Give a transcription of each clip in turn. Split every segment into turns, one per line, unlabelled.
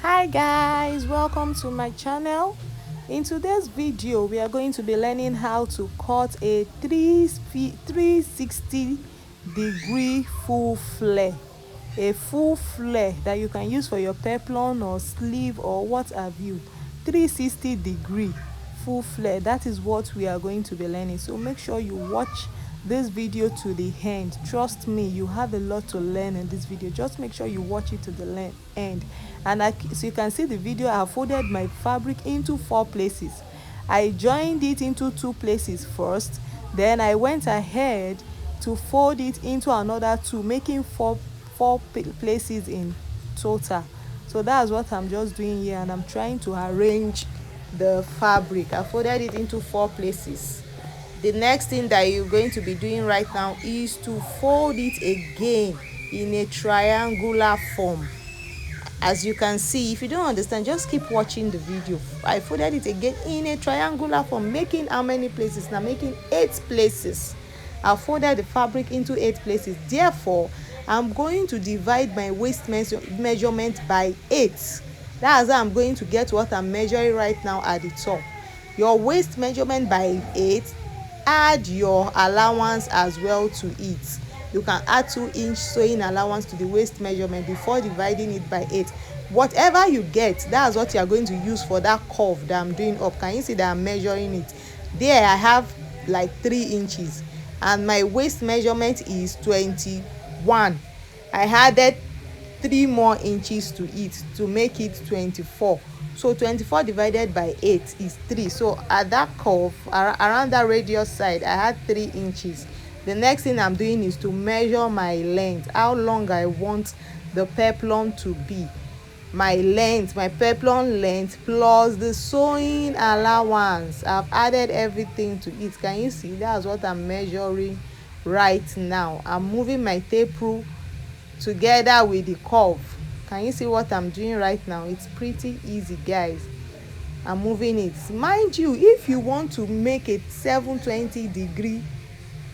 Hi guys, welcome to my channel. In today's video we are going to be learning how to cut a 360-degree full flare, a full flare that you can use for your peplum or sleeve or what have you. 360-degree full flare, that is what we are going to be learning, so make sure you watch this video to the end. Trust me, you have a lot to learn in this video. Just make sure you watch it to the end. And as you can see the video, I have folded my fabric into 4 places. I joined it into 2 places first, then I went ahead to fold it into another 2, making four places in total. So that's what I'm just doing here, and I'm trying to arrange the fabric. I folded it into 4 places. The next thing that you're going to be doing right now is to fold it again in a triangular form. As you can see, if you don't understand, just keep watching the video. I folded it again in a triangular form, making how many places now? Making 8 places. I folded the fabric into 8 places. Therefore, I'm going to divide my waist measurement by 8. That's how I'm going to get what I'm measuring right now at the top. Your waist measurement by 8, add your allowance as well to it. You can add 2-inch sewing allowance to the waist measurement before dividing it by 8. Whatever you get, that's what you are going to use for that curve that I'm doing up. Can you see that I'm measuring it? There I have like 3 inches and my waist measurement is 21. I added 3 more inches to it to make it 24. So 24 divided by 8 is 3. So at that curve, around that radius side, I had 3 inches. The next thing I'm doing is to measure my length, how long I want the peplum to be. My length, my peplum length plus the sewing allowance. I've added everything to it. Can you see? That's what I'm measuring right now. I'm moving my tape rule together with the curve. Can you see what I'm doing right now? It's pretty easy, guys. I'm moving it. Mind you, if you want to make a 720-degree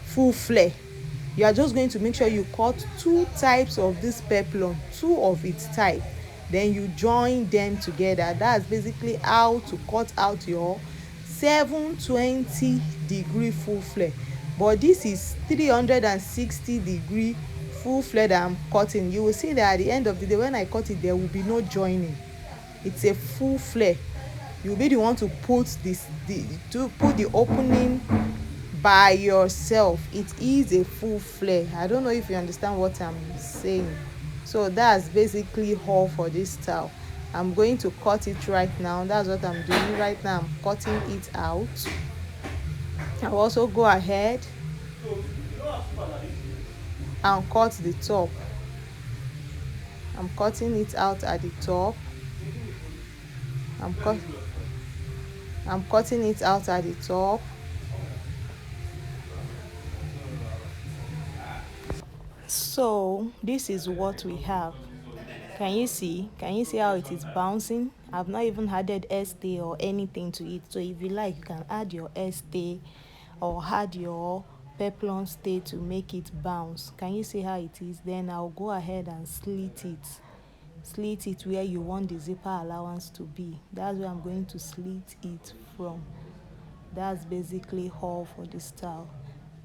full flare, you are just going to make sure you cut 2 types of this peplum, 2 of its type, then you join them together. That's basically how to cut out your 720-degree full flare. But this is 360-degree full flare that I'm cutting. You will see that at the end of the day, when I cut it, there will be no joining. It's a full flare. You'll be the one to put the opening by yourself. It is a full flare. I don't know if you understand what I'm saying. So that's basically all for this style. I'm going to cut it right now. That's what I'm doing right now. I'm cutting it out. I'll also go ahead and cut the top. I'm cutting it out at the top. I'm cutting it out at the top. So this is what we have. Can you see how it is bouncing? I've not even added stay or anything to it. So if you like, you can add your stay or add your peplum stay to make it bounce. Can you see how it is? Then I'll go ahead and slit it where you want the zipper allowance to be. That's where I'm going to slit it from. That's basically all for this style.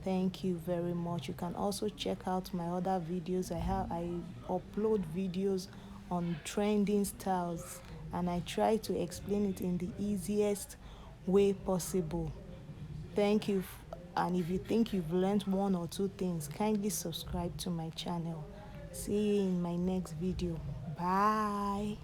Thank you very much. You can also check out my other videos. I upload videos on trending styles, and I try to explain it in the easiest way possible. Thank you. And if you think you've learned 1 or 2 things, kindly subscribe to my channel. See you in my next video. Bye.